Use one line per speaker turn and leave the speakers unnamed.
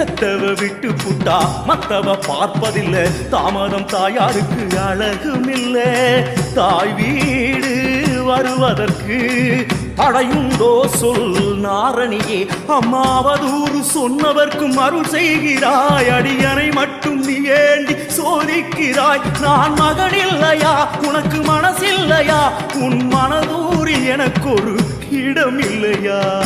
பெத்தவ விட்டு புட்டா மத்தவ பார்ப்பதில்லை. தாமதம் தாயாருக்கு அழகும் இல்லை. தாய் வீடு வருவதற்கு தடையுண்டோ சொல் நாரணியே. அம்மாவதூறு சொன்னவர்க்கும் அருள் செய்கிறாய். அடியனை மட்டும் நீ ஏண்டி சோதிக்கிறாய். நான் மகன் இல்லையா, உனக்கு மனசில்லையா? உன் மனதூரில் எனக்கு ஒரு இடம் இல்லையா?